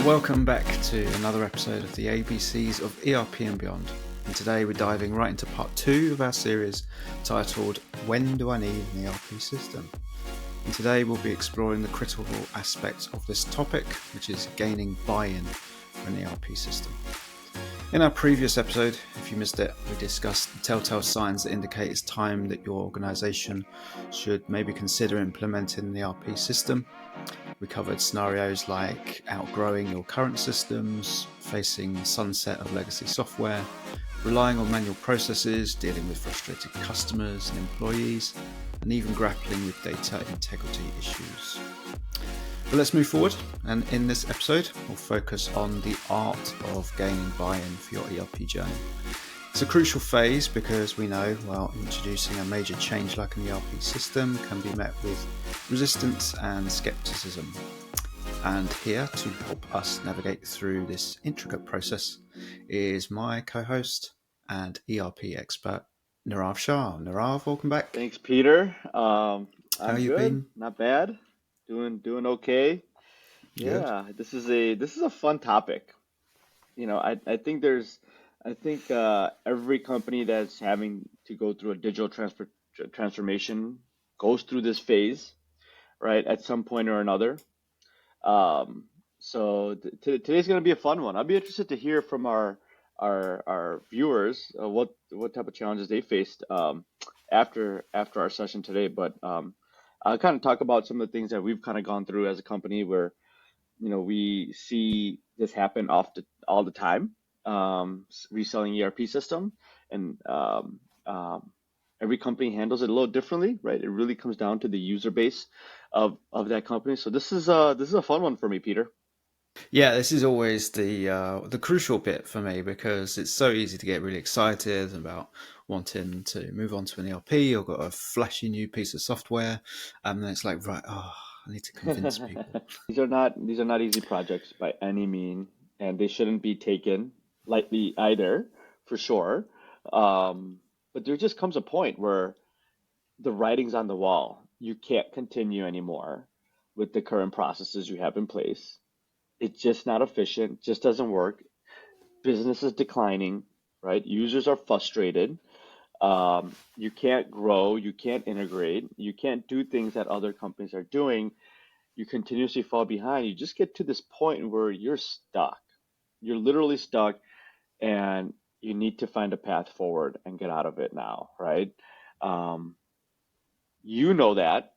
Welcome back to another episode of the ABCs of ERP and Beyond. And today we're diving right into part 2 of our series titled When Do I Need an ERP System? And today we'll be exploring the critical aspect of this topic, which is gaining buy-in for an ERP system. In our previous episode, if you missed it, we discussed the telltale signs that indicate it's time that your organisation should maybe consider implementing an ERP system. We covered scenarios like outgrowing your current systems, facing the sunset of legacy software, relying on manual processes, dealing with frustrated customers and employees, and even grappling with data integrity issues. But let's move forward, and in this episode, we'll focus on the art of gaining buy-in for your ERP journey. It's a crucial phase because we know, introducing a major change like an ERP system can be met with resistance and skepticism. And here to help us navigate through this intricate process is my co-host and ERP expert, Nirav Shah. Nirav, welcome back. Thanks, Peter. How I'm you good. been? Not bad. Doing okay. Good. Yeah, this is a fun topic. I think every company that's having to go through a digital transformation goes through this phase, right, at some point or another. So today's going to be a fun one. I'll be interested to hear from our viewers what type of challenges they faced after our session today. But I'll kind of talk about some of the things that we've kind of gone through as a company where we see this happen all the time, reselling ERP system, and every company handles it a little differently, right? It really comes down to the user base of that company. So this is a fun one for me, Peter. Yeah, this is always the crucial bit for me because it's so easy to get really excited about wanting to move on to an ERP or got a flashy new piece of software, and then it's like, right, I need to convince people. These are not easy projects by any mean, and they shouldn't be taken lightly either, for sure. But there just comes a point where the writing's on the wall. You can't continue anymore with the current processes you have in place. It's just not efficient, just doesn't work. Business is declining, right? Users are frustrated. You can't grow, you can't integrate, you can't do things that other companies are doing. You continuously fall behind. You just get to this point where you're stuck. You're literally stuck, and you need to find a path forward and get out of it now, right? Um, you know that.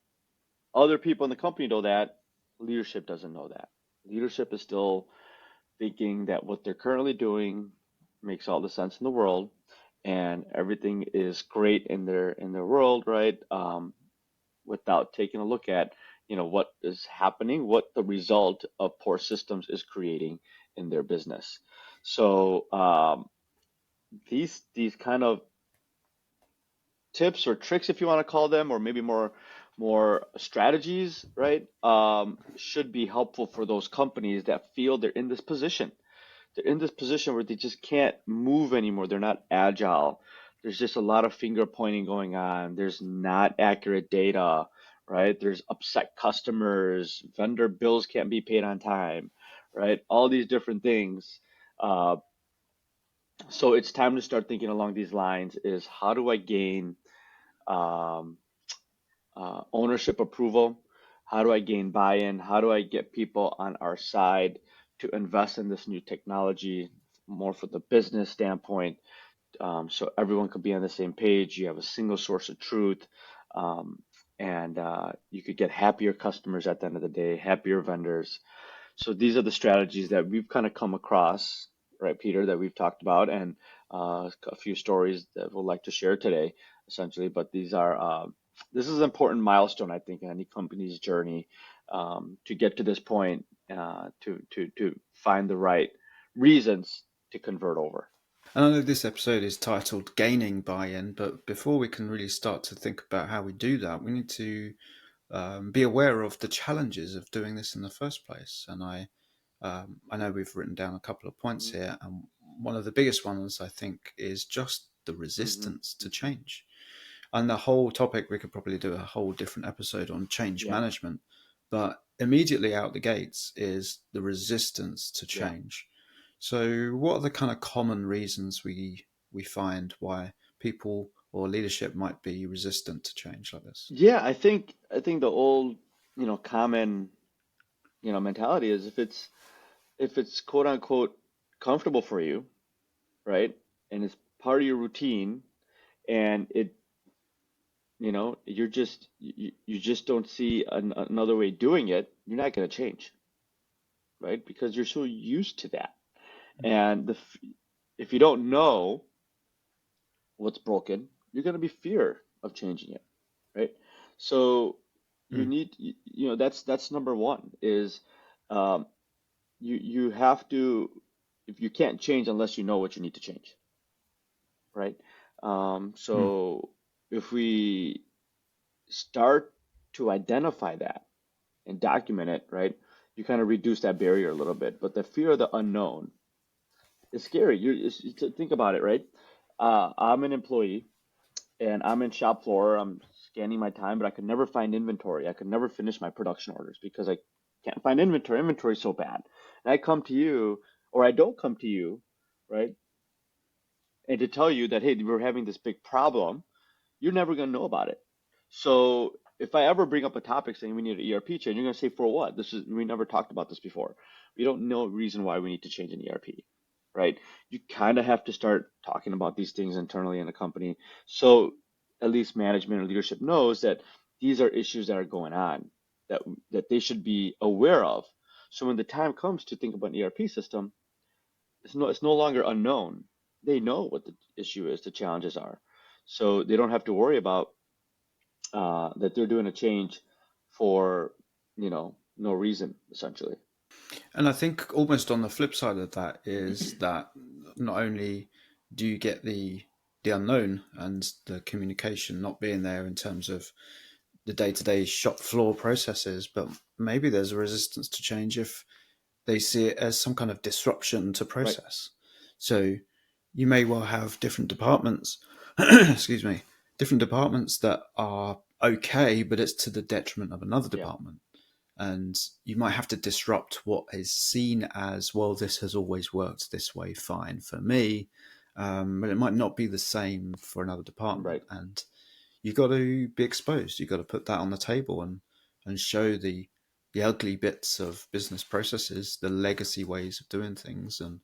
Other people in the company know that. Leadership doesn't know that. Leadership is still thinking that what they're currently doing makes all the sense in the world, and everything is great in their world, right? Without taking a look at what is happening, what the result of poor systems is creating in their business. So these kind of tips or tricks, if you want to call them, or maybe more strategies, right, should be helpful for those companies that feel they're in this position. They're in this position where they just can't move anymore. They're not agile. There's just a lot of finger pointing going on. There's not accurate data, right? There's upset customers. Vendor bills can't be paid on time, right? All these different things. Uh, so it's time to start thinking along these lines is how do I gain um, ownership approval? How do I gain buy-in? How do I get people on our side to invest in this new technology more for the business standpoint, so everyone could be on the same page? You have a single source of truth, um, and you could get happier customers at the end of the day, happier vendors. So these are the strategies that we've kind of come across, right, Peter, that we've talked about, and a few stories that we'll like to share today, essentially. But this is an important milestone, I think, in any company's journey, to get to this point, to find the right reasons to convert over. And I know this episode is titled Gaining Buy-in, but before we can really start to think about how we do that, we need to be aware of the challenges of doing this in the first place. And I know we've written down a couple of points Hmm. here, and one of the biggest ones I think is just the Hmm. resistance to change. And the whole topic, we could probably do a whole different episode on change Yeah. management. but immediately out the gates is the resistance to Yeah. change. So, what are the kind of common reasons we find why people or leadership might be resistant to change like this? Yeah, I think the old, common, mentality is if it's quote unquote comfortable for you, right? And it's part of your routine and you just don't see another way doing it, you're not going to change, right? Because you're so used to that. And if you don't know what's broken, you're going to be fear of changing it, right? So you Mm, need, that's number one is um, you have to, if you can't change unless you know what you need to change, right? mm. So if we start to identify that and document it, right, you kind of reduce that barrier a little bit. But the fear of the unknown is scary. Think about it, right? I'm an employee and I'm in shop floor. I'm scanning my time, but I could never find inventory. I could never finish my production orders because I can't find inventory. Inventory is so bad. And I come to you, or I don't come to you, right? And to tell you that, hey, we're having this big problem, you're never going to know about it. So if I ever bring up a topic saying we need an ERP change, you're going to say, for what? We never talked about this before. We don't know a reason why we need to change an ERP, right? You kind of have to start talking about these things internally in the company. So at least management or leadership knows that these are issues that are going on that they should be aware of. So when the time comes to think about an ERP system, it's no longer unknown. They know what the issue is, the challenges are. So they don't have to worry about that they're doing a change for, no reason, essentially. And I think almost on the flip side of that is that not only do you get the unknown and the communication not being there in terms of the day-to-day shop floor processes, but maybe there's a resistance to change if they see it as some kind of disruption to Right. process. So you may well have different departments, excuse me, different departments that are okay, but it's to the detriment of another Yeah. department. And you might have to disrupt what is seen as, well, this has always worked this way fine for me, but it might not be the same for another department. Right. And you've got to be exposed. You've got to put that on the table and show the ugly bits of business processes, the legacy ways of doing things, and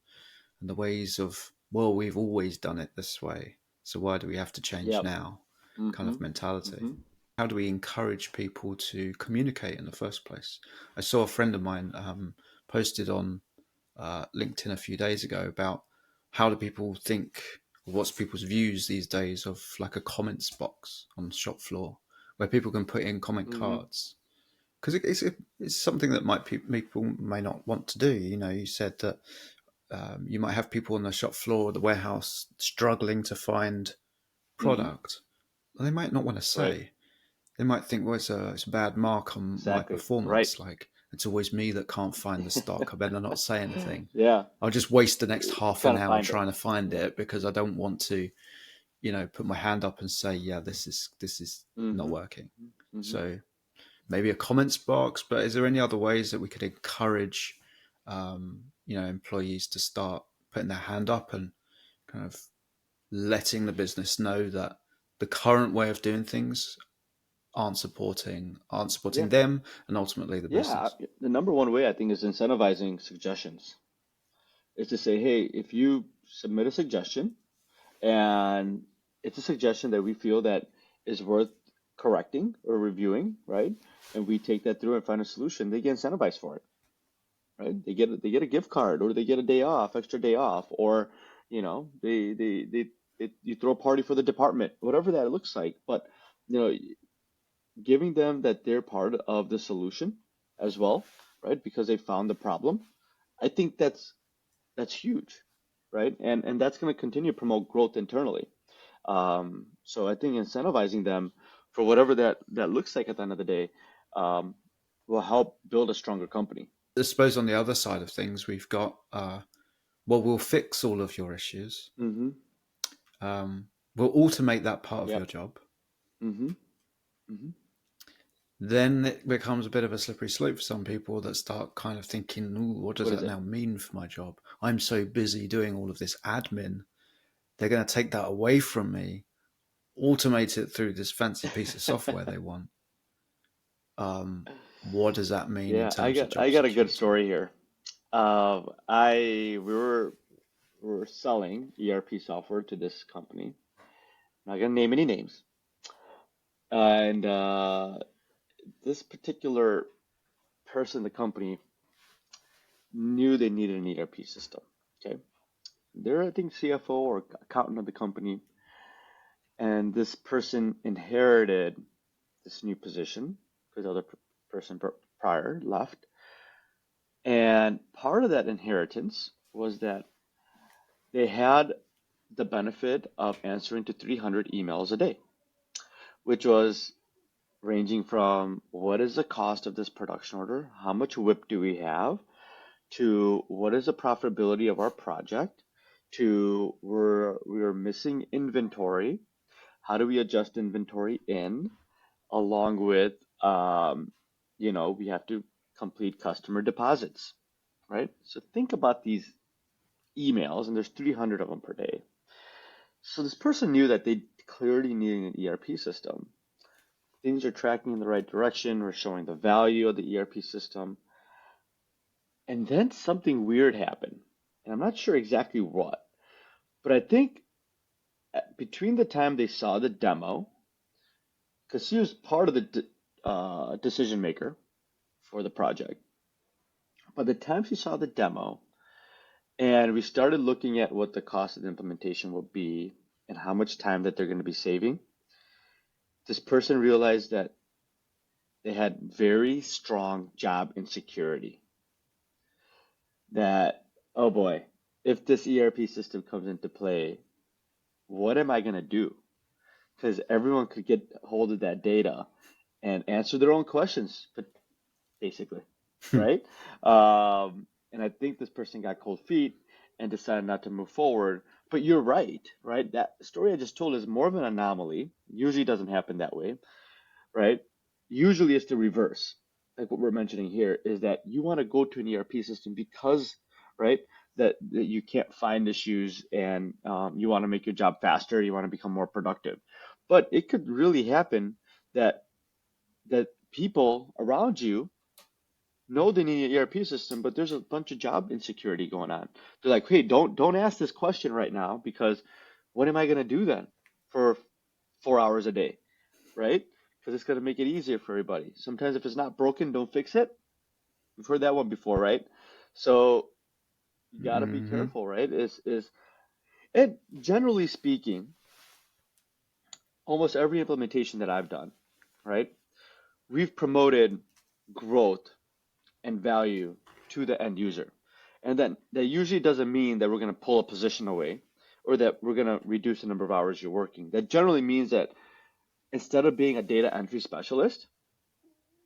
the ways of, well, we've always done it this way, so why do we have to change Yep. now? Kind Mm-hmm. of mentality. Mm-hmm. How do we encourage people to communicate in the first place? I saw a friend of mine posted on LinkedIn a few days ago about how do people think, what's people's views these days of like a comments box on the shop floor where people can put in comment Mm-hmm. cards, because it's something that people may not want to do. You said that you might have people on the shop floor or the warehouse struggling to find Mm-hmm. product. They might not want to Right. say. They might think, well, it's a bad mark on my Exactly. Right. performance. Like, it's always me that can't find the stock. I better not say anything. Yeah. I'll just waste the next half an Gotta hour find it. trying to find Yeah. it because I don't want to, put my hand up and say, yeah, this is not Mm-hmm. working. Mm-hmm. So maybe a comments box. But is there any other ways that we could encourage, employees to start putting their hand up and kind of letting the business know that the current way of doing things aren't supporting Yeah. them and ultimately the Yeah. business? The number one way I think is incentivizing suggestions. Is to say, hey, if you submit a suggestion and it's a suggestion that we feel that is worth correcting or reviewing, right? And we take that through and find a solution, they get incentivized for it, right? They get a gift card or they get a day off, extra day off, or you throw a party for the department, whatever that looks like. But you know, giving them that they're part of the solution as well, right? Because they found the problem. I think that's huge, right? And that's going to continue to promote growth internally. So I think incentivizing them for whatever that looks like at the end of the day um, will help build a stronger company. I suppose on the other side of things, we've got, well, we'll fix all of your issues. Mm-hmm. We'll automate that part of your Yep. job. Mm-hmm. Mm-hmm. then it becomes a bit of a slippery slope for some people that start kind of thinking, ooh, what does What is that it? now mean for my job? I'm so busy doing all of this admin. They're going to take that away from me, automate it through this fancy piece of software they want. What does that mean in Yeah, I terms of got job I got a good security? story here. I we were selling ERP software to this company. Not gonna name any names. And this particular person in the company knew they needed an ERP system. Okay, they're I think CFO or accountant of the company, and this person inherited this new position because the other person prior left. And part of that inheritance was that they had the benefit of answering to 300 emails a day, which was ranging from what is the cost of this production order, how much WIP do we have, to what is the profitability of our project, to we're missing inventory, how do we adjust inventory in, along with we have to complete customer deposits, right? So think about these emails, and there's 300 of them per day. So this person knew that they clearly needed an ERP system. Things are tracking in the right direction. We're showing the value of the ERP system. And then something weird happened. And I'm not sure exactly what, but I think between the time they saw the demo, because she was part of the decision maker for the project, by the time she saw the demo and we started looking at what the cost of the implementation will be and how much time that they're going to be saving, this person realized that they had very strong job insecurity. That, oh boy, if this ERP system comes into play, what am I going to do? Because everyone could get hold of that data and answer their own questions, but basically, right? And I think this person got cold feet and decided not to move forward. But you're right, right? That story I just told is more of an anomaly. Usually doesn't happen that way, right? Usually it's the reverse. Like what we're mentioning here is that you want to go to an ERP system because, right, that you can't find issues and you want to make your job faster, you want to become more productive. But it could really happen that people around you know they need an ERP system, but there's a bunch of job insecurity going on. They're like, hey, don't ask this question right now because what am I going to do then for 4 hours a day? Right? Because it's going to make it easier for everybody. Sometimes if it's not broken, don't fix it. We've heard that one before, right? So you got to be Mm-hmm. careful, right? Is and generally speaking, almost every implementation that I've done, right? We've promoted growth and value to the end user. And then that usually doesn't mean that we're going to pull a position away or that we're going to reduce the number of hours you're working. That generally means that instead of being a data entry specialist,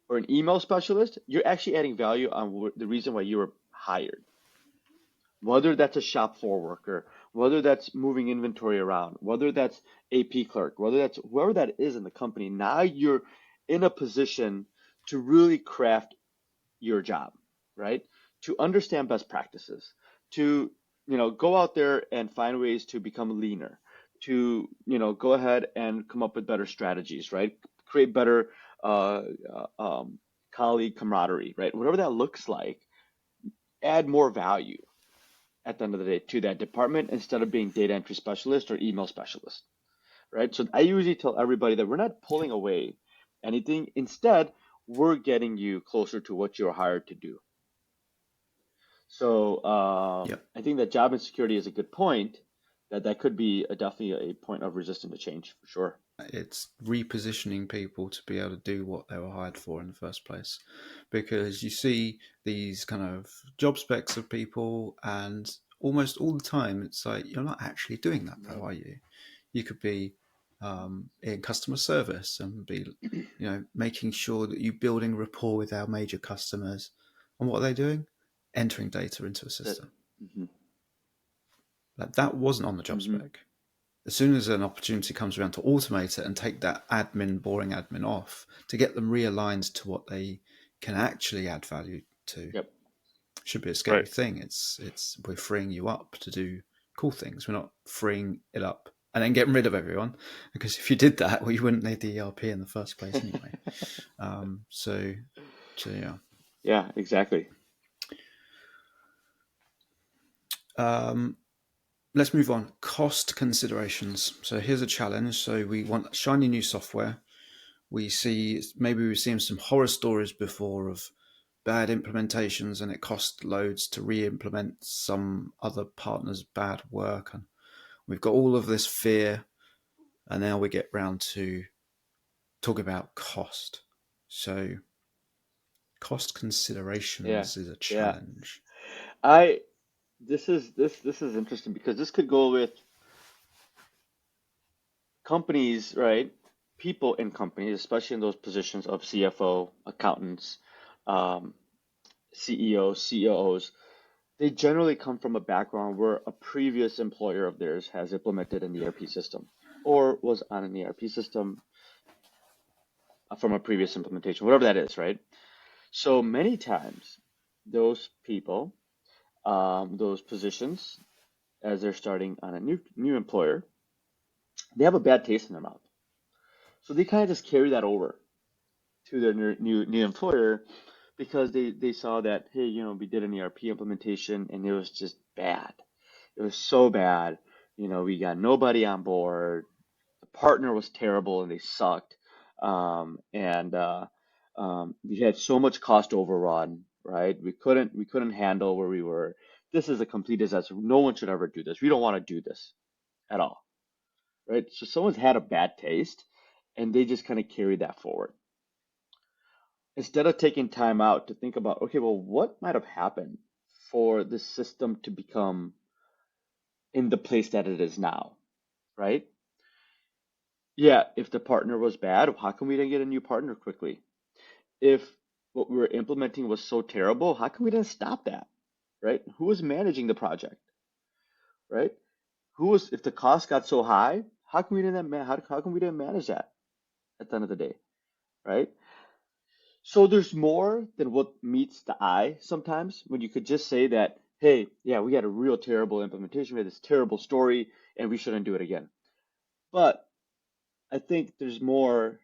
or an email specialist, you're actually adding value on the reason why you were hired. Whether that's a shop floor worker, whether that's moving inventory around, whether that's AP clerk, whether that's whoever that is in the company, now you're in a position to really craft your job, right? To understand best practices, to go out there and find ways to become leaner, to go ahead and come up with better strategies, right? Create better uh, colleague camaraderie, right? Whatever that looks like, add more value at the end of the day to that department instead of being data entry specialist or email specialist, right? So I usually tell everybody that we're not pulling away anything. Instead, we're getting you closer to what you're hired to do. So Yep. I think that job insecurity is a good point. That could be definitely a point of resistance to change for sure. It's repositioning people to be able to do what they were hired for in the first place. Because you see these kind of job specs of people, and almost all the time it's like, you're not actually doing that though, Right. are you? You could be in customer service and be, making sure that you're building rapport with our major customers. And what are they doing? Entering data into a That's it. system. Hmm. Like, that wasn't on the job Hmm. spec. as soon as an opportunity comes around to automate it and take that boring admin off, to get them realigned to what they can actually add value to, Yep. should be a scary Right. thing. It's we're freeing you up to do cool things. We're not freeing it up and then getting rid of everyone, because if you did that, well, you wouldn't need the ERP in the first place anyway. So yeah. Yeah, exactly. Let's move on. Cost considerations. So here's a challenge. So we want shiny new software. We've seen some horror stories before of bad implementations, and it costs loads to re-implement some other partner's bad work. And we've got all of this fear, and now we get round to talk about cost. So cost Yeah. considerations is a Yeah. challenge. I this is interesting because this could go with companies, right? People in companies, especially in those positions of CFO, accountants, um, CEOs, COOs. They generally come from a background where a previous employer of theirs has implemented an ERP system or was on an ERP system from a previous implementation, whatever that is, right? So many times, those people, those positions, as they're starting on a new employer, they have a bad taste in their mouth. So they kind of just carry that over to their new employer because they saw that, hey, we did an ERP implementation and it was just bad. It was so bad. We got nobody on board. The partner was terrible and they sucked. And we had so much cost overrun, right? We couldn't handle where we were. This is a complete disaster. No one should ever do this. We don't want to do this at all, right? So someone's had a bad taste and they just kind of carry that forward instead of taking time out to think about, okay, well, what might have happened for the system to become in the place that it is now, right? Yeah, if the partner was bad, how come we didn't get a new partner quickly? If what we were implementing was so terrible, how come we didn't stop that, right? Who was managing the project, right? If the cost got so high, how come we didn't manage that at the end of the day, right? So there's more than what meets the eye sometimes when you could just say that, hey, yeah, we had a real terrible implementation, we had this terrible story, and we shouldn't do it again. But I think there's more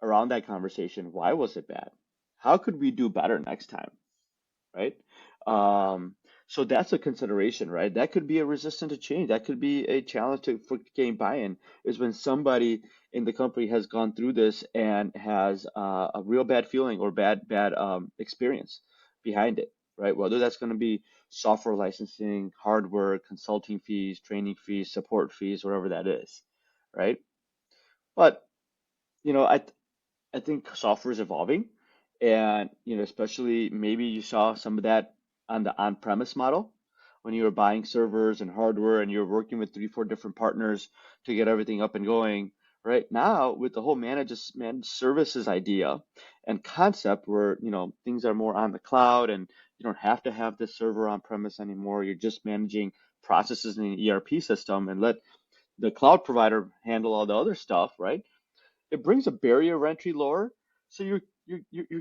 around that conversation. Why was it bad? How could we do better next time? Right? Um, so that's a consideration, right? That could be a resistance to change. That could be a challenge for getting buy-in, is when somebody in the company has gone through this and has a real bad feeling or bad experience behind it, right? Whether that's going to be software licensing, hardware, consulting fees, training fees, support fees, whatever that is, right? But you know, I I think software is evolving, and especially maybe you saw some of that on the on-premise model when you were buying servers and hardware, and you were working with three, four different partners to get everything up and going. Right now, with the whole managed services idea and concept, where things are more on the cloud, and you don't have to have this server on-premise anymore. You're just managing processes in an ERP system and let the cloud provider handle all the other stuff, right? It brings a barrier of entry lower, so you're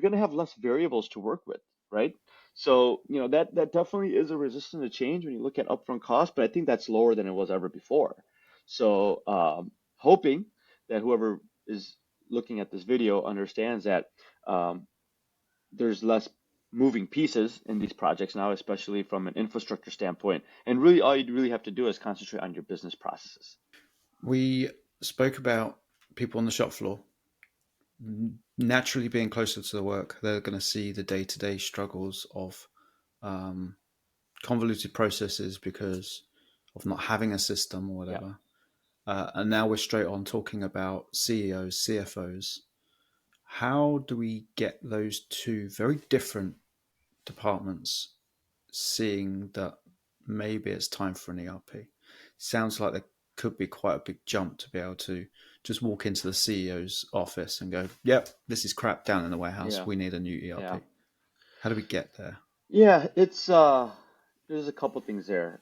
going to have less variables to work with, right? So that definitely is a resistance to change when you look at upfront cost, but I think that's lower than it was ever before. So hoping that whoever is looking at this video understands that um, there's less moving pieces in these projects now, especially from an infrastructure standpoint, and really all you really have to do is concentrate on your business processes. We spoke about people on the shop floor naturally being closer to the work. They're going to see the day-to-day struggles of um, convoluted processes because of not having a system or Yeah. whatever. And now we're straight on talking about CEOs, CFOs. How do we get those two very different departments seeing that maybe it's time for an ERP? Sounds like there could be quite a big jump to be able to just walk into the CEO's office and go, "Yep, this is crap down in the warehouse. Yeah. We need a new Yeah. ERP." How do we get there? Yeah, it's there's a couple things there.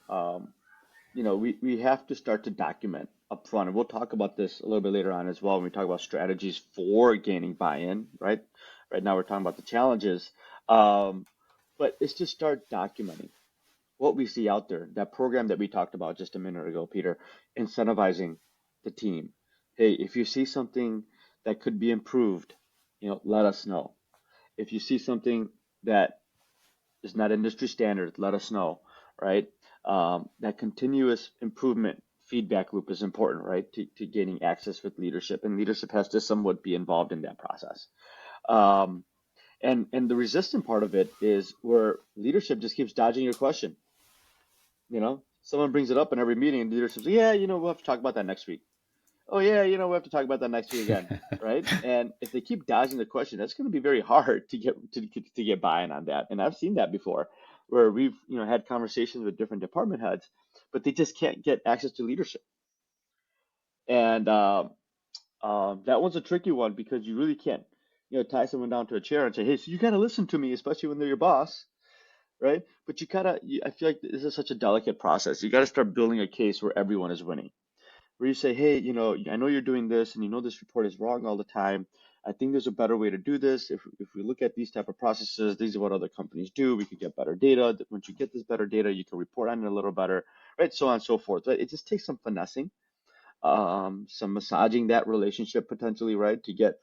We have to start to document up front, and we'll talk about this a little bit later on as well when we talk about strategies for gaining buy-in, right? Right now we're talking about the challenges, um, but it's to start documenting what we see out there. That program that we talked about just a minute ago, Peter, incentivizing the team. Hey, if you see something that could be improved, let us know. If you see something that is not industry standard, let us know, right? That continuous improvement feedback loop is important, right? To gaining access with leadership, and leadership has to somewhat be involved in that process. Um, and the resistant part of it is where leadership just keeps dodging your question. Someone brings it up in every meeting, and leadership's like, yeah, we'll have to talk about that next week. Oh yeah, we'll have to talk about that next week again, right? And if they keep dodging the question, that's going to be very hard to get buy-in on that. And I've seen that before, where we've had conversations with different department heads, but they just can't get access to leadership. And that one's a tricky one because you really can't, tie someone down to a chair and say, hey, so you got to listen to me, especially when they're your boss, right? But I feel like this is such a delicate process. You got to start building a case where everyone is winning, where you say, hey, I know you're doing this and this report is wrong all the time. I think there's a better way to do this. If we look at these type of processes, these are what other companies do. We could get better data. Once you get this better data, you can report on it a little better, right? So on and so forth. Right? It just takes some finessing, some massaging that relationship potentially, right? To get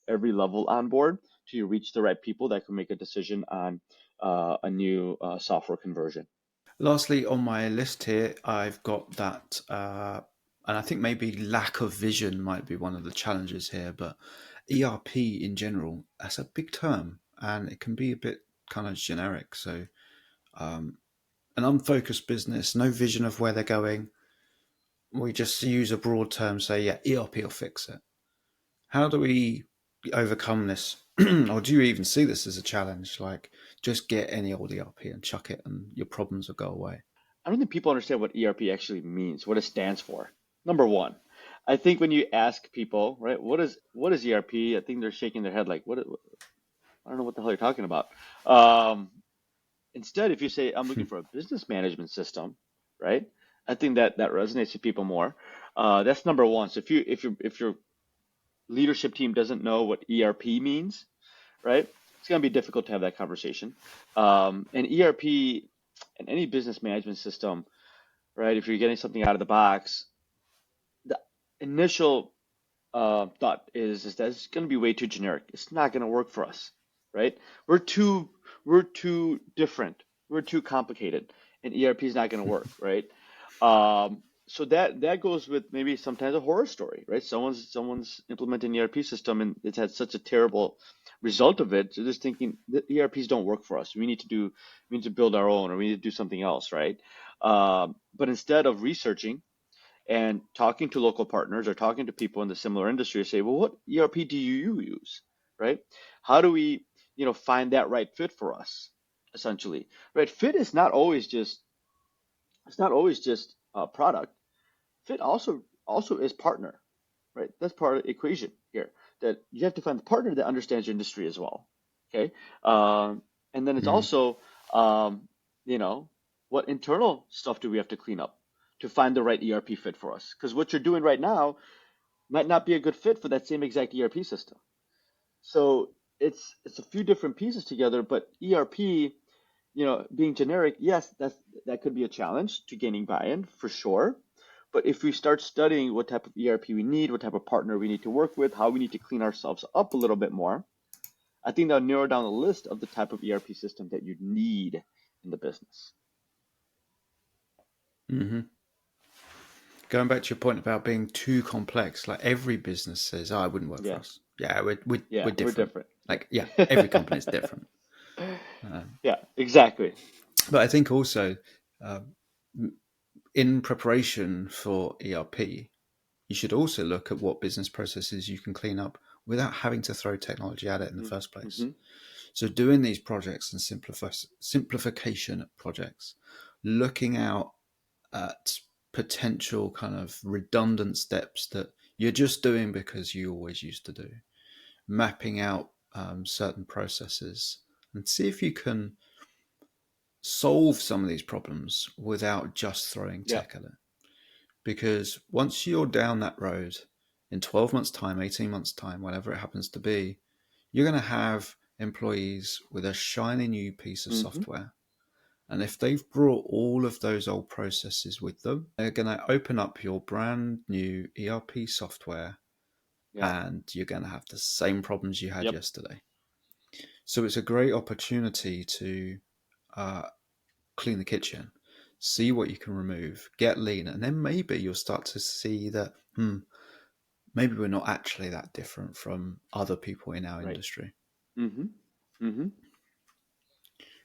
every level on board till you reach the right people that can make a decision on a new software conversion. Lastly, on my list here, I've got that, and I think maybe lack of vision might be one of the challenges here, but ERP in general, that's a big term and it can be a bit kind of generic. So, an unfocused business, no vision of where they're going. We just use a broad term, say, yeah, ERP will fix it. How do we overcome this? Or do you even see this as a challenge? Like, just get any old ERP and chuck it and your problems will go away. I don't think people understand what ERP actually means, what it stands for. Number one, I think when you ask people, right, what is ERP? I think they're shaking their head like, what? I don't know what the hell you're talking about. Um, Instead, if you say I'm looking for a business management system, right, I think that resonates with people more. That's number one. So if your leadership team doesn't know what ERP means, right, it's going to be difficult to have that conversation. And ERP and any business management system, right? If you're getting something out of the box, the initial thought is that it's going to be way too generic. It's not going to work for us, right? We're too we're too different. We're too complicated, and ERP is not going to work, right? So that goes with maybe sometimes a horror story, right? Someone's implementing an ERP system and it's had such a terrible result of it. So just thinking the ERPs don't work for us. We need to build our own, or we need to do something else, right? But instead of researching and talking to local partners or talking to people in the similar industry, say, well, what ERP do you use, right? How do we, find that right fit for us, essentially, right? Fit is not always just it's not always just product. Fit also is partner, right? That's part of the equation here. That you have to find the partner that understands your industry as well. Okay, and then it's Mm. also, um, you know, what internal stuff do we have to clean up to find the right ERP fit for us? Because what you're doing right now might not be a good fit for that same exact ERP system. So it's a few different pieces together, but ERP, being generic, yes, that could be a challenge to gaining buy-in for sure. But if we start studying what type of ERP we need, what type of partner we need to work with, how we need to clean ourselves up a little bit more, I think that'll narrow down the list of the type of ERP system that you need in the business. Hmm. Going back to your point about being too complex, like every business says, "Oh, it wouldn't work for Yeah, us." Yeah, we're yeah, we're different. different. Like, yeah, every company is different. Um, Yeah, exactly. but I think also, uh, in preparation for ERP, you should also look at what business processes you can clean up without having to throw technology at it in the first place. Mm-hmm. So, doing these projects and simplification projects, looking out at potential kind of redundant steps that you're just doing because you always used to do, mapping out certain processes, and see if you can solve some of these problems without just throwing Yeah. tech at it. because once you're down that road in 12 months' time, 18 months' time, whatever it happens to be, you're going to have employees with a shiny new piece of Mm-hmm. software. And if they've brought all of those old processes with them, they're going to open up your brand new ERP software Yeah. and you're going to have the same problems you had Yep. yesterday. So it's a great opportunity to uh, clean the kitchen, see what you can remove, get lean, and then maybe you'll start to see that, maybe we're not actually that different from other people in our Right. industry. Mm-hmm. Mm-hmm.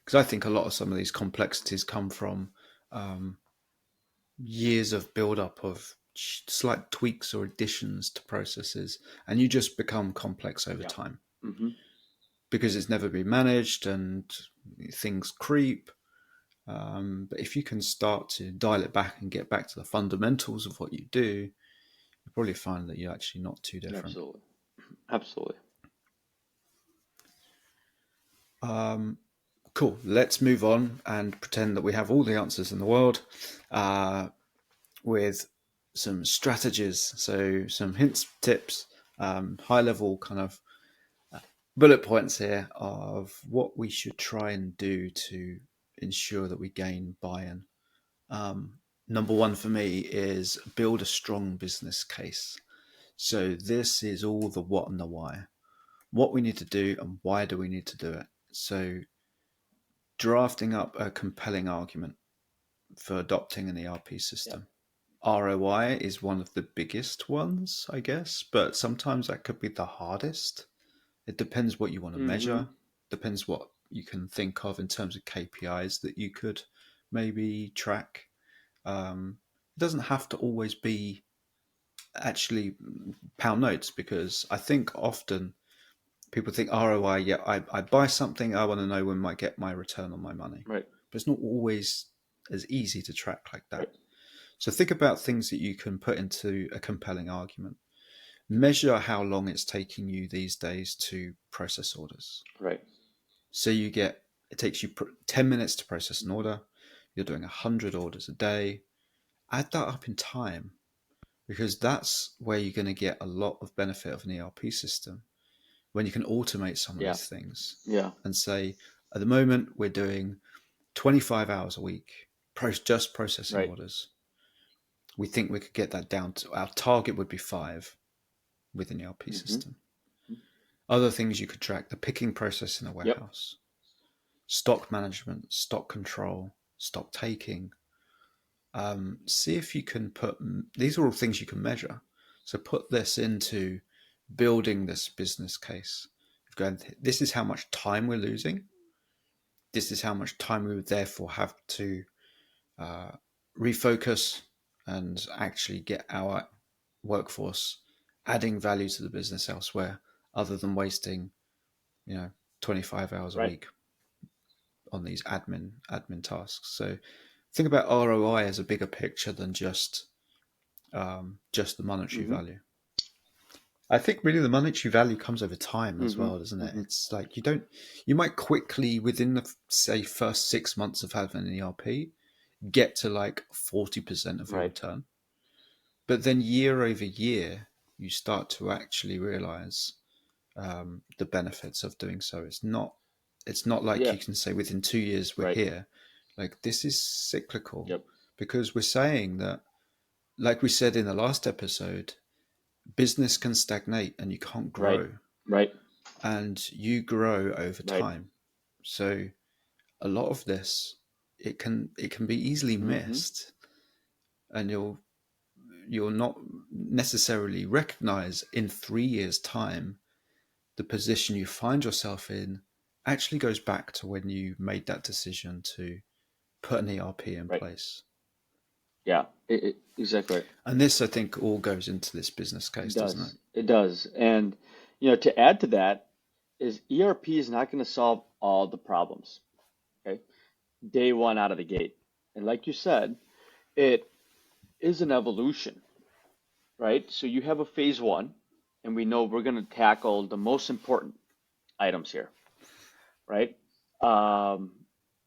Because I think a lot of some of these complexities come from um, years of build up of slight tweaks or additions to processes, and you just become complex over Yeah. time Mm-hmm. because it's never been managed and things creep. But if you can start to dial it back and get back to the fundamentals of what you do, you probably find that you're actually not too different. Absolutely. Absolutely. Um, cool. Let's move on and pretend that we have all the answers in the world with some strategies. So, some hints, tips, high level kind of bullet points here of what we should try and do to ensure that we gain buy in. Number one for me is build a strong business case. So this is all the what and the why. What we need to do and why do we need to do it. So drafting up a compelling argument for adopting an ERP Yep. system. ROI is one of the biggest ones, I guess, but sometimes that could be the hardest. It depends what you want to Mm-hmm. measure, depends what you can think of in terms of KPIs that you could maybe track. It doesn't have to always be actually pound notes, because I think often people think ROI, yeah, I buy something, I want to know when I get my return on my money. Right. But it's not always as easy to track like Right. that. So think about things that you can put into a compelling argument. Measure how long it's taking you these days to process orders. Right. So it takes you 10 minutes to process an order. You're doing 100 orders a day. Add that up in time, because that's where you're going to get a lot of benefit of an ERP system, when you can automate some of Yeah. these things Yeah. and say, at the moment, we're doing 25 hours a week, just processing Right. orders. We think we could get that down to, our target would be 5 with an ERP Mm-hmm. system. Other things you could track: the picking process in a Yep. warehouse, stock management, stock control, stock taking. See if you can put, these are all things you can measure. So put this into building this business case. Going, this is how much time we're losing. This is how much time we would therefore have to uh, refocus and actually get our workforce adding value to the business elsewhere, other than wasting, 25 hours a Right. week on these admin tasks. So think about ROI as a bigger picture than just the monetary Mm-hmm. value. I think really the monetary value comes over time as Mm-hmm. well, doesn't it? Mm-hmm. It's like you might quickly, within the, say, first 6 months of having an ERP, get to like 40% of your Right. return. But then year over year, you start to actually realize the benefits of doing so. It's not like Yeah. you can say within 2 years we're Right. here. Like, this is cyclical, Yep. because we're saying that, like we said in the last episode, business can stagnate and you can't Right. grow, Right. and you grow over Right. time. So a lot of this, it can be easily Mm-hmm. missed, and you'll not necessarily recognize in 3 years' time the position you find yourself in actually goes back to when you made that decision to put an ERP in Right. place. Yeah. Exactly right. And this, I think, all goes into this business It case, doesn't it? does. It does. And to add to that is ERP is not going to solve all the problems. Okay. Day one out of the gate. And like you said, it is an evolution, right? So you have a phase one, and we know we're going to tackle the most important items here, right? Um,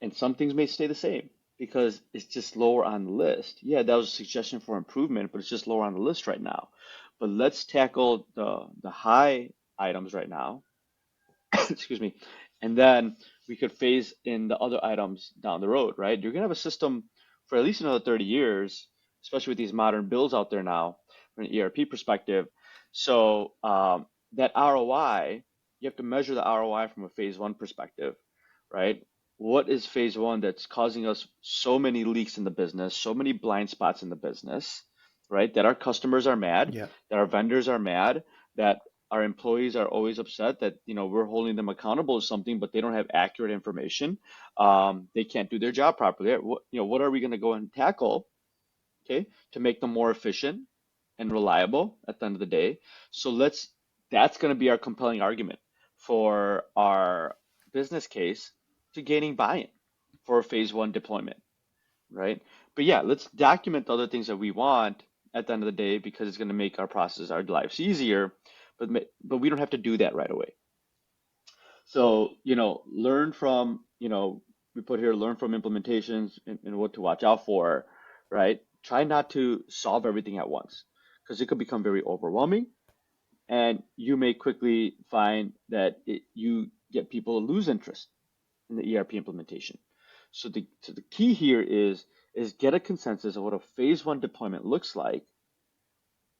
and some things may stay the same. because it's just lower on the list. Yeah, that was a suggestion for improvement, but it's just lower on the list right now. But let's tackle the high items right now. Excuse me. And then we could phase in the other items down the road, right? You're gonna have a system for at least another 30 years, especially with these modern bills out there now from an ERP perspective. So that ROI, you have to measure the ROI from a phase one perspective, right? What is phase one that's causing us so many leaks in the business, so many blind spots in the business, right? That our customers are mad, Yeah. that our vendors are mad, that our employees are always upset that we're holding them accountable to something, but they don't have accurate information. They can't do their job properly. What are we going to go and tackle, okay, to make them more efficient and reliable at the end of the day? So that's going to be our compelling argument for our business case to gaining buy-in for a phase one deployment, right? But yeah, let's document the other things that we want at the end of the day because it's going to make our process, our lives easier. But we don't have to do that right away. So, learn from, we put here, learn from implementations and what to watch out for, right? Try not to solve everything at once because it could become very overwhelming and you may quickly find that you get people to lose interest in the ERP implementation. So the key here is get a consensus of what a phase one deployment looks like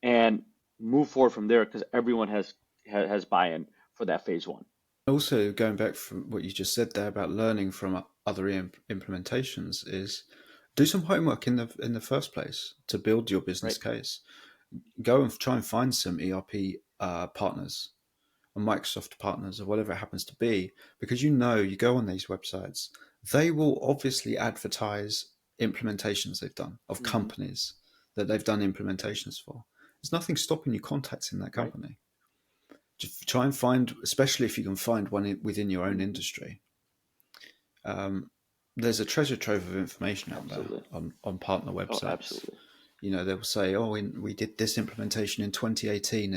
and move forward from there because everyone has buy-in for that phase one, Also, going back from what you just said there about learning from other implementations, is do some homework in the first place to build your business right? case. Go and try and find some ERP partners or Microsoft partners or whatever it happens to be, because you go on these websites, they will obviously advertise implementations they've done of Hmm. companies that they've done implementations for. There's nothing stopping you contacting that Right? company. Just try and find, especially if you can find one within your own Hmm. industry. There's a treasure trove of information out there Absolutely. on partner Oh, websites. absolutely. They'll say, "Oh, we did this implementation in 2018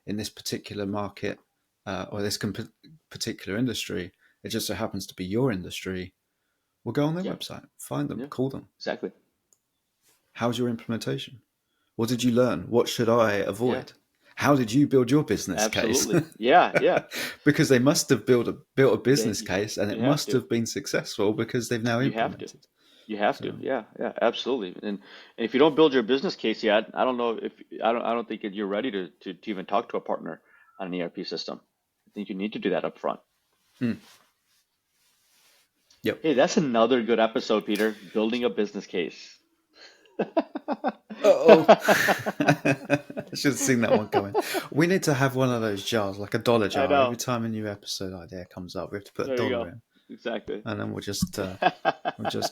in this particular market or this particular industry. It just so happens to be your industry." We'll go on their Yeah. website, find them, Yeah. call them. Exactly. How's your implementation? What did you learn? What should I Yeah. avoid? How did you build your business case? Absolutely. Yeah. Yeah. Because they must have built a They, business you, case, and it you have must to. have been successful because they've now You have to. implemented. You have to. So Yeah. Yeah. Absolutely. And if you don't build your business case yet, I don't know if I don't think that you're ready to even talk to a partner on an ERP system. I think you need to do that up front. mm, yep. Hey, that's another good episode, Peter. Building a business case. Oh, I should have seen that one coming. We need to have one of those jars, like a dollar I jar. Every know. time a new episode idea comes up, we have to put a There you dollar go. in, Exactly. and then we'll just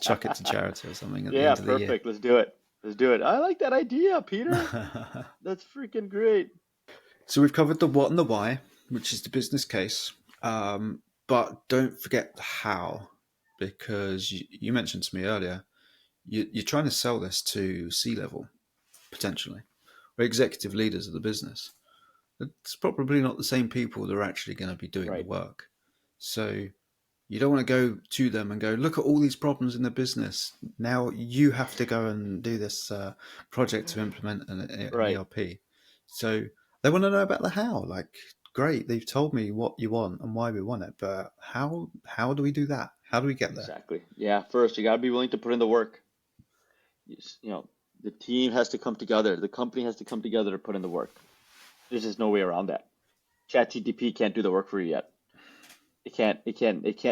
chuck it to charity or something at the Yeah, end of the year. perfect. Let's do it. Let's do it. I like that idea, Peter. That's freaking great. So we've covered the what and the why, which is the business case. But don't forget the how, because you mentioned to me earlier, you're trying to sell this to C-level, potentially, or executive leaders of the business. It's probably not the same people that are actually going to be doing the Right. work. So you don't want to go to them and go, look at all these problems in the business. Now you have to go and do this project to implement an Right. ERP. So they want to know about the how. Like, great, they've told me what you want and why we want it, but how do we do that? How do we get there? Exactly. Yeah, first you got to be willing to put in the work. The team has to come together. The company has to come together to put in the work. There's just no way around that. ChatGPT can't do the work for you yet. It can't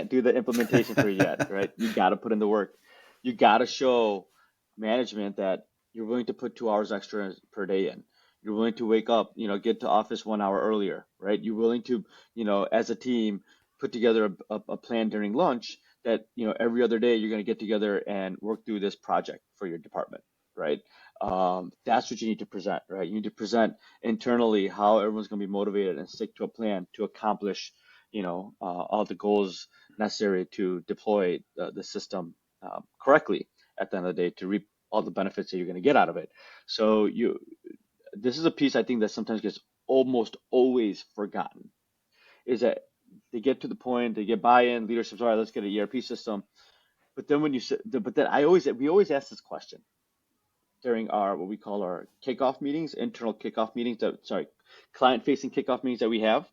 do the implementation for you yet, right? You got to put in the work. You got to show management that you're willing to put 2 hours extra per day in. You're willing to wake up, get to office 1 hour earlier, right? You're willing to, as a team, put together a plan during lunch that, every other day you're going to get together and work through this project for your department, right? That's what you need to present, right? You need to present internally how everyone's going to be motivated and stick to a plan to accomplish all the goals necessary to deploy the system correctly at the end of the day to reap all the benefits that you're going to get out of it. So this is a piece I think that sometimes gets almost always forgotten is that they get to the point, they get buy-in, leadership's all right, let's get an ERP system. But then when you sit, but then we always ask this question during our what we call our kickoff meetings, internal kickoff meetings. Client facing kickoff meetings that we have.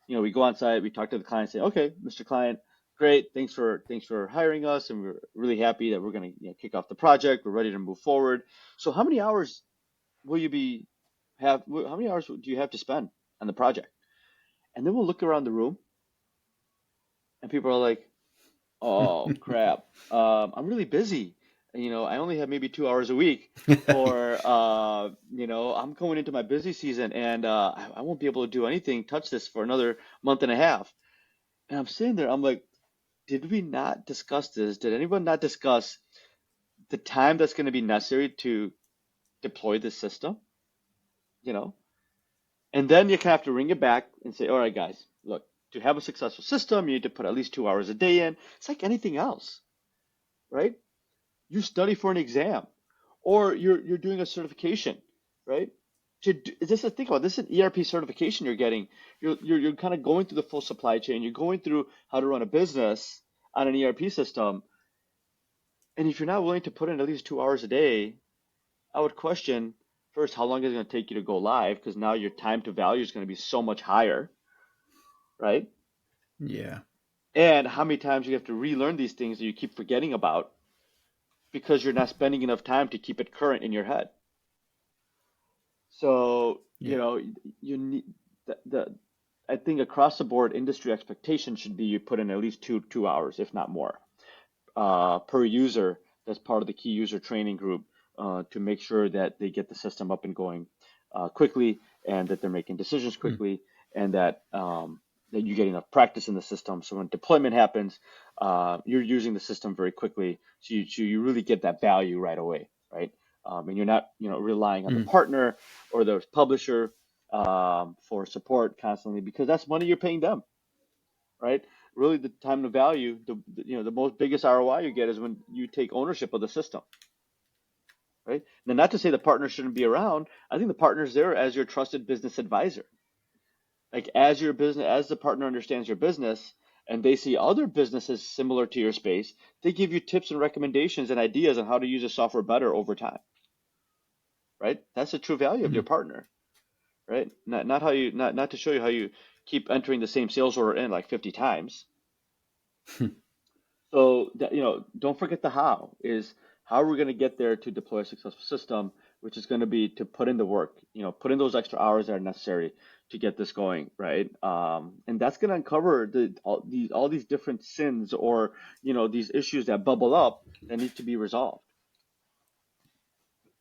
We go on site, we talk to the client, say, okay, Mr. Client, great, thanks for hiring us, and we're really happy that we're going to kick off the project. We're ready to move forward. So how many hours will you be have? How many hours do you have to spend on the project? And then we'll look around the room, and people are like, oh crap, I'm really busy. I only have maybe 2 hours a week, or I'm going into my busy season, and I won't be able to do anything, touch this for another month and a half. And I'm sitting there, I'm like, did we not discuss this? Did anyone not discuss the time that's going to be necessary to deploy this system? You know, and then you kind of have to ring it back and say, all right, guys, look, to have a successful system, you need to put at least 2 hours a day in. It's like anything else, right? You study for an exam, or you're doing a certification, right? Think about this, is an ERP certification you're getting. You're kind of going through the full supply chain. You're going through how to run a business on an ERP system. And if you're not willing to put in at least 2 hours a day, I would question first how long is it going to take you to go live, because now your time to value is going to be so much higher, right? Yeah. And how many times you have to relearn these things that you keep forgetting about because you're not spending enough time to keep it current in your head. So, Yeah. you need I think across the board industry expectation should be you put in at least two hours, if not more, per user. That's part of the key user training group, to make sure that they get the system up and going quickly, and that they're making decisions Mm. quickly, and that you get enough practice in the system. So when deployment happens, you're using the system very quickly, so you really get that value right away, right? And you're not relying on the Mm. partner or the publisher for support constantly, because that's money you're paying them, right? Really, the time to value, the most biggest ROI you get is when you take ownership of the system, right? Now, not to say the partner shouldn't be around. I think the partner's there as your trusted business advisor. Like, as the partner understands your business and they see other businesses similar to your space, they give you tips and recommendations and ideas on how to use the software better over time, right? That's the true value of your Mm. partner, right? Not how you not to show you how you keep entering the same sales order in like 50 times. So that, don't forget the how is how are we going to get there to deploy a successful system, which is going to be to put in the work, put in those extra hours that are necessary to get this going, right? And that's going to uncover all these different sins, or these issues that bubble up that need to be resolved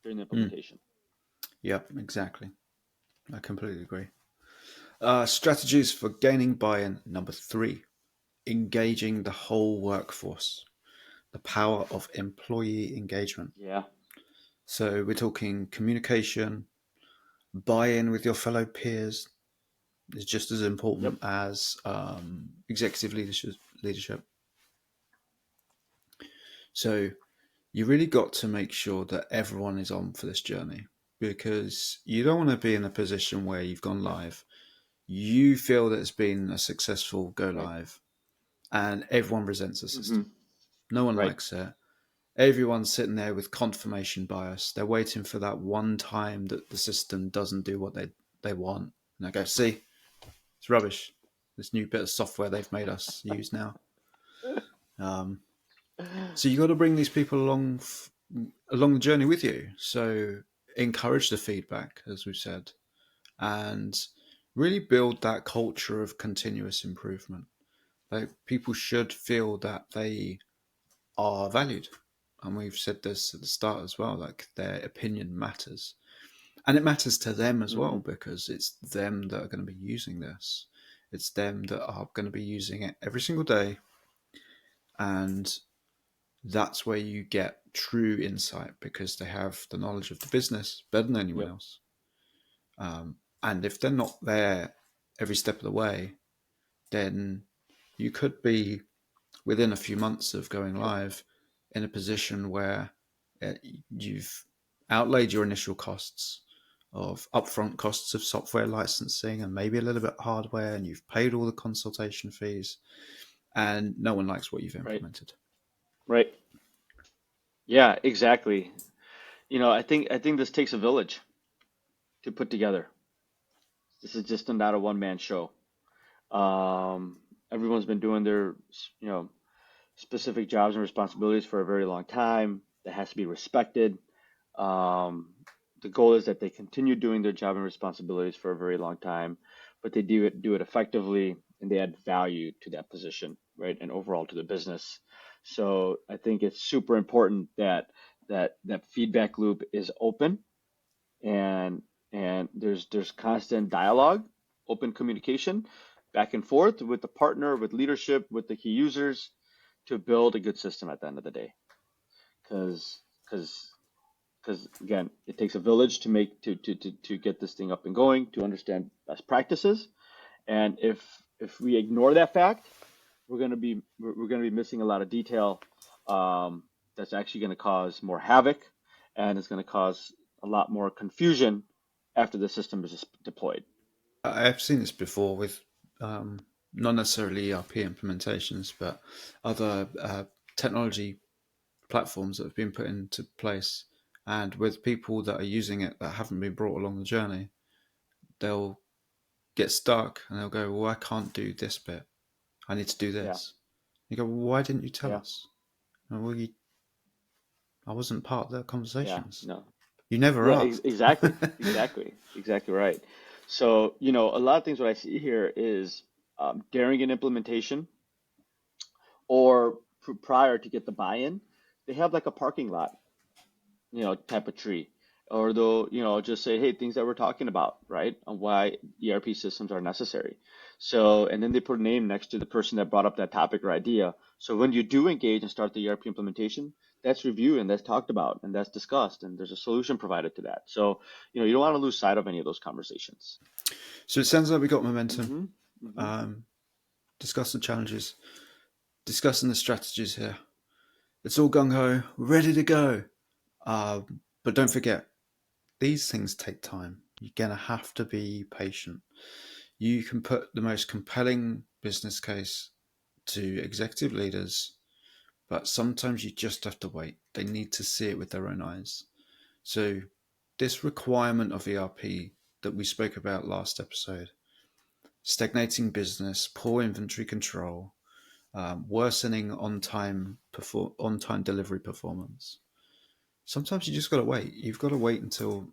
during the Mm. implementation. Yeah, exactly. I completely agree. Strategies for gaining buy-in. Number 3, engaging the whole workforce. The power of employee engagement. Yeah. So we're talking communication, buy-in with your fellow peers is just as Yep. important as executive leadership. So you really got to make sure that everyone is on for this journey, because you don't want to be in a position where you've gone live, you feel that it's been a successful go Right. live, and everyone resents the Mm-hmm. system. No one Right. likes it. Everyone's sitting there with confirmation bias. They're waiting for that one time that the system doesn't do what they want. And I go, see, it's rubbish. This new bit of software they've made us use now. Um, so you got to bring these people along the journey with you. So encourage the feedback, as we've said, and really build that culture of continuous improvement. Like, people should feel that they are valued. And we've said this at the start as well, like, their opinion matters. And it matters to them as Mm-hmm. well, because it's them that are going to be using this. It's them that are going to be using it every single day. And that's where you get true insight, because they have the knowledge of the business better than anyone Yep. else. And if they're not there every step of the way, then you could be within a few months of going Yep. live in a position where you've outlaid your initial costs of upfront costs of software licensing and maybe a little bit of hardware, and you've paid all the consultation fees, and no one likes what you've Right. implemented. Right. Yeah, exactly. I think this takes a village to put together. This is just not a one man show. Um, Everyone's been doing their, you know, specific jobs and responsibilities for a very long time. That has to be respected. Um, the goal is that they continue doing their job and responsibilities for a very long time, but they do it effectively and they add value to that position, right? And overall to the business. So I think it's super important that that feedback loop is open and there's constant dialogue, open communication, back and forth with the partner, with leadership, with the key users to build a good system at the end of the day. Because because again, it takes a village to make to get this thing up and going, to understand best practices. And if we ignore that fact, we're gonna be missing a lot of detail, that's actually going to cause more havoc, and it's going to cause a lot more confusion after the system is deployed. I've seen this before with not necessarily ERP implementations, but other technology platforms that have been put into place. And with people that are using it that haven't been brought along the journey, they'll get stuck and they'll go, "Well, I can't do this bit. I need to do Yeah, this." You go, well, "Why didn't you tell yeah, us?" Well, I wasn't part of the yeah. conversations. No, You never yeah, asked. exactly right. So, a lot of things what I see here is, during an implementation or prior to get the buy-in, they have like a parking lot, type of tree. Or they'll, just say, hey, things that we're talking about, right? On why ERP systems are necessary. So, and then they put a name next to the person that brought up that topic or idea. So when you do engage and start the ERP implementation, that's reviewed and that's talked about and that's discussed and there's a solution provided to that. So, you don't want to lose sight of any of those conversations. So it sounds like we got momentum. Hmm. Hmm. Um, discussing challenges, discussing the strategies here. It's all gung ho, ready to go. But don't forget, these things take time. You're going to have to be patient. You can put the most compelling business case to executive leaders, but sometimes you just have to wait. They need to see it with their own eyes. So, this requirement of ERP that we spoke about last episode, stagnating business, poor inventory control, worsening on time delivery performance. Sometimes you just got to wait. You've got to wait until,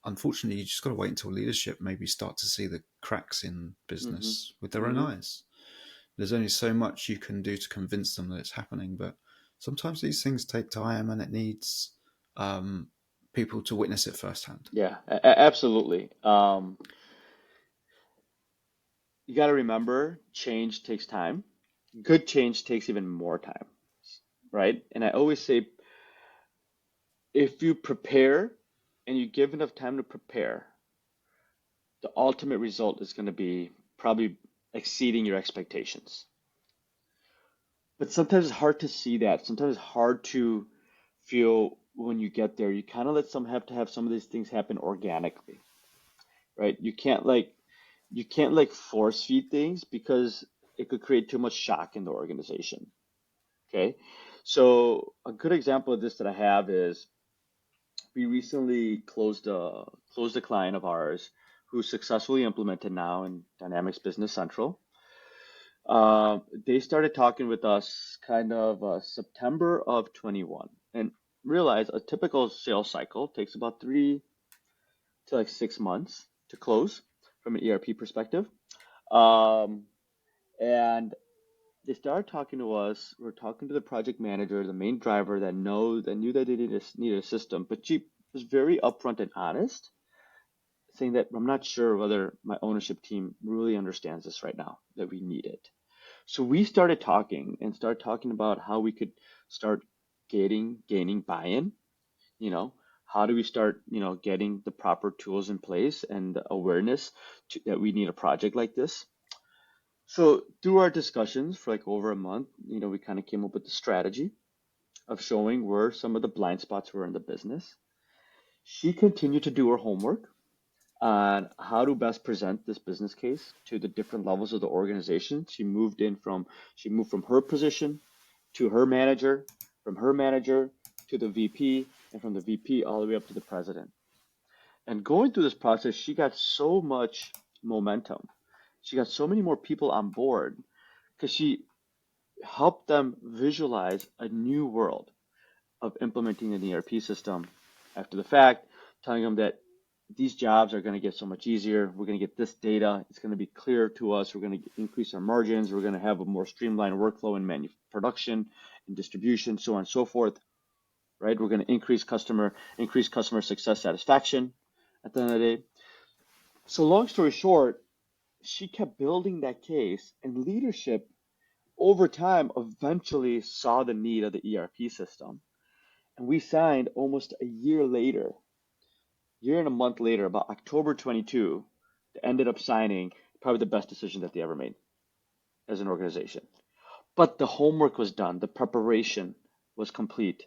unfortunately, you just got to wait until leadership maybe start to see the cracks in Hmm. business with their own Hmm. eyes. There's only so much you can do to convince them that it's happening, but sometimes these things take time and it needs um, people to witness it firsthand. Yeah, absolutely. You got to remember, change takes time. Good change takes even more time, right? And I always say, if you prepare and you give enough time to prepare, the ultimate result is going to be probably exceeding your expectations. But sometimes it's hard to see that. Sometimes it's hard to feel when you get there. You kind of have to have some of these things happen organically, right? You can't like force feed things because it could create too much shock in the organization. Okay. So a good example of this that I have is, we recently closed a client of ours who successfully implemented now in Dynamics Business Central. They started talking with us kind of September of 21, and realize a typical sales cycle takes about 3 to like 6 months to close from an ERP perspective. Um, and they started talking to us. We're talking to the project manager, the main driver that knew that they needed a system, but she was very upfront and honest, saying that I'm not sure whether my ownership team really understands this right now, that we need it. So we started talking about how we could start gaining buy-in. You know, how do we start, getting the proper tools in place and the awareness that we need a project like this. So through our discussions for like over a month, we kind of came up with the strategy of showing where some of the blind spots were in the business. She continued to do her homework on how to best present this business case to the different levels of the organization. She moved from her position to her manager, from her manager to the VP, and from the VP all the way up to the president. And going through this process, she got so much momentum. She got so many more people on board because she helped them visualize a new world of implementing an ERP system after the fact, telling them that these jobs are going to get so much easier. We're going to get this data. It's going to be clear to us. We're going to increase our margins. We're going to have a more streamlined workflow in production and distribution, so on and so forth. Right? We're going to increase customer success satisfaction at the end of the day. So long story short, she kept building that case, and leadership over time eventually saw the need of the ERP system. And we signed almost a year and a month later, about October 22, they ended up signing probably the best decision that they ever made as an organization. But the homework was done, the preparation was complete.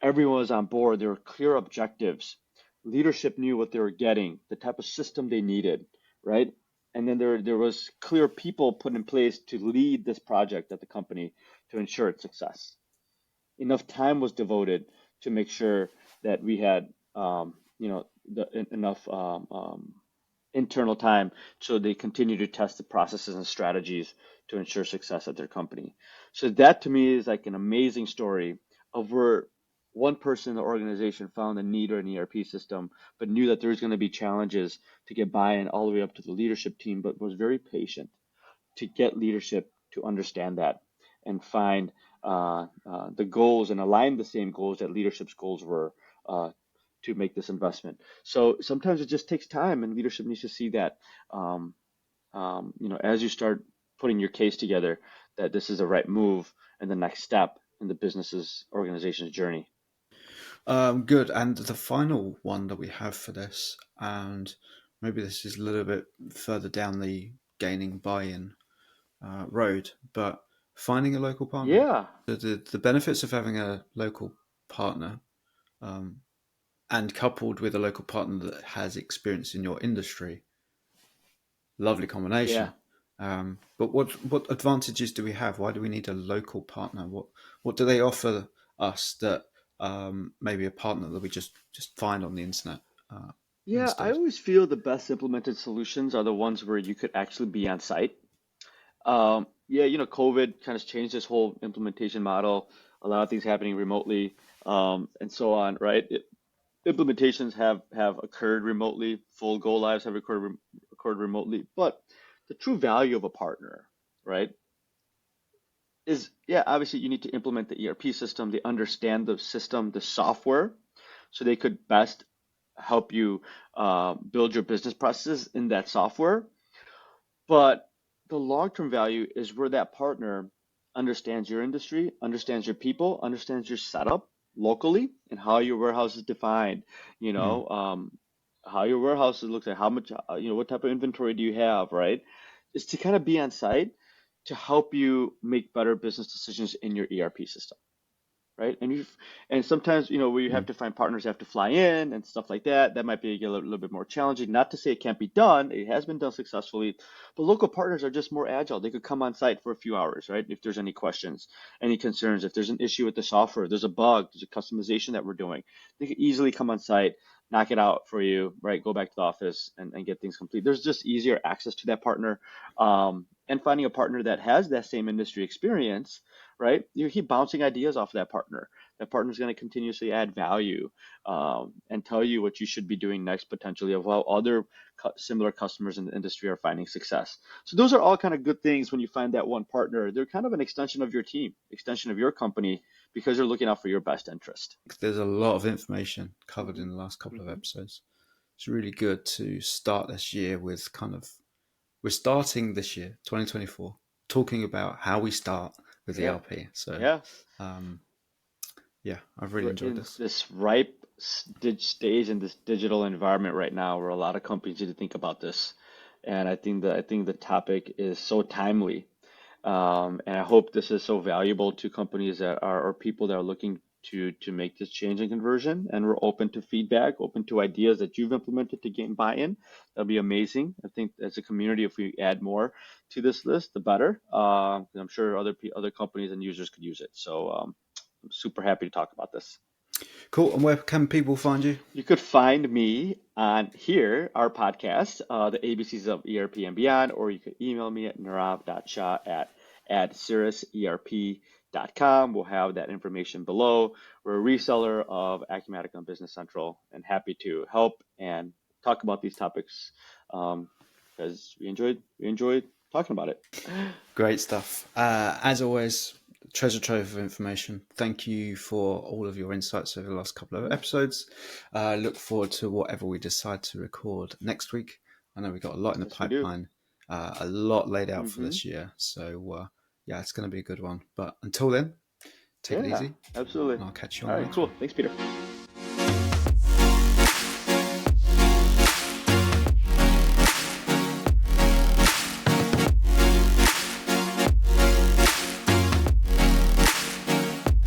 Everyone was on board. There were clear objectives. Leadership knew what they were getting, the type of system they needed, right? And then there was clear people put in place to lead this project at the company to ensure its success. Enough time was devoted to make sure that we had, enough internal time so they continue to test the processes and strategies to ensure success at their company. So that to me is like an amazing story of where one person in the organization found a need or an ERP system, but knew that there was going to be challenges to get buy-in all the way up to the leadership team, but was very patient to get leadership to understand that and find the goals and align the same goals that leadership's goals were to make this investment. So sometimes it just takes time, and leadership needs to see that, as you start putting your case together, that this is the right move and the next step in the business's organization's journey. Good. And the final one that we have for this, and maybe this is a little bit further down the gaining buy-in road, but finding a local partner. Yeah, The benefits of having a local partner, um, and coupled with a local partner that has experience in your industry, lovely yeah. combination. But what advantages do we have? Why do we need a local partner? What do they offer us that maybe a partner that we just find on the internet Yeah, I instead? always feel the best implemented solutions are the ones where you could actually be on site. Yeah, COVID kind of changed this whole implementation model. A lot of things happening remotely, and so on, right? Implementations have occurred remotely. Full go lives have occurred remotely. But the true value of a partner, right, is yeah, obviously you need to implement the ERP system. They understand the system, the software, so they could best help you build your business processes in that software. But the long-term value is where that partner understands your industry, understands your people, understands your setup locally, and how your warehouse is defined, you Hmm. know, how your warehouse looks like, how much, what type of inventory do you have, right? Is to kind of be on site to help you make better business decisions in your ERP system, right? And sometimes, where you have Hmm. to find partners, you have to fly in and stuff like that. That might be a little bit more challenging. Not to say it can't be done. It has been done successfully, but local partners are just more agile. They could come on site for a few hours, right? If there's any questions, any concerns, if there's an issue with the software, there's a bug, there's a customization that we're doing, they could easily come on site, knock it out for you, right? Go back to the office and get things complete. There's just easier access to that partner. And finding a partner that has that same industry experience, right? You keep bouncing ideas off that partner. That partner is going to continuously add value, and tell you what you should be doing next, potentially, of how other similar customers in the industry are finding success. So those are all kind of good things when you find that one partner. They're kind of an extension of your team, extension of your company, because they're looking out for your best interest. There's a lot of information covered Hmm. in the last couple of Hmm. episodes. It's really good to start this year with we're starting this year, 2024, talking about how we start with Yeah, ERP. So, yeah. um, yeah, I've really We're enjoyed in this. this ripe stage in this digital environment right now where a lot of companies need to think about this. And I think the topic is so timely. And I hope this is so valuable to companies that are or people that are looking to make this change and conversion. And we're open to feedback, open to ideas that you've implemented to gain buy-in. That'll be amazing. I think as a community, if we add more to this list, the better. I'm sure other companies and users could use it. So I'm super happy to talk about this. Cool. And where can people find you? You could find me on here, our podcast, the ABCs of ERP and Beyond, or you could email me at nirav.shah@cirruserp.com. We'll have that information below. We're a reseller of Acumatica and Business Central, and happy to help and talk about these topics because we enjoyed talking about it. Great stuff. As always, treasure trove of information. Thank you for all of your insights over the last couple of episodes. Look forward to whatever we decide to record next week. I know we've got a lot in the Yes, we do. pipeline, a lot laid out for Mm-hmm. this year. So, yeah, it's going to be a good one. But until then, take it Yeah, easy, absolutely. and I'll catch you All on the right, next cool. one. Thanks, Peter.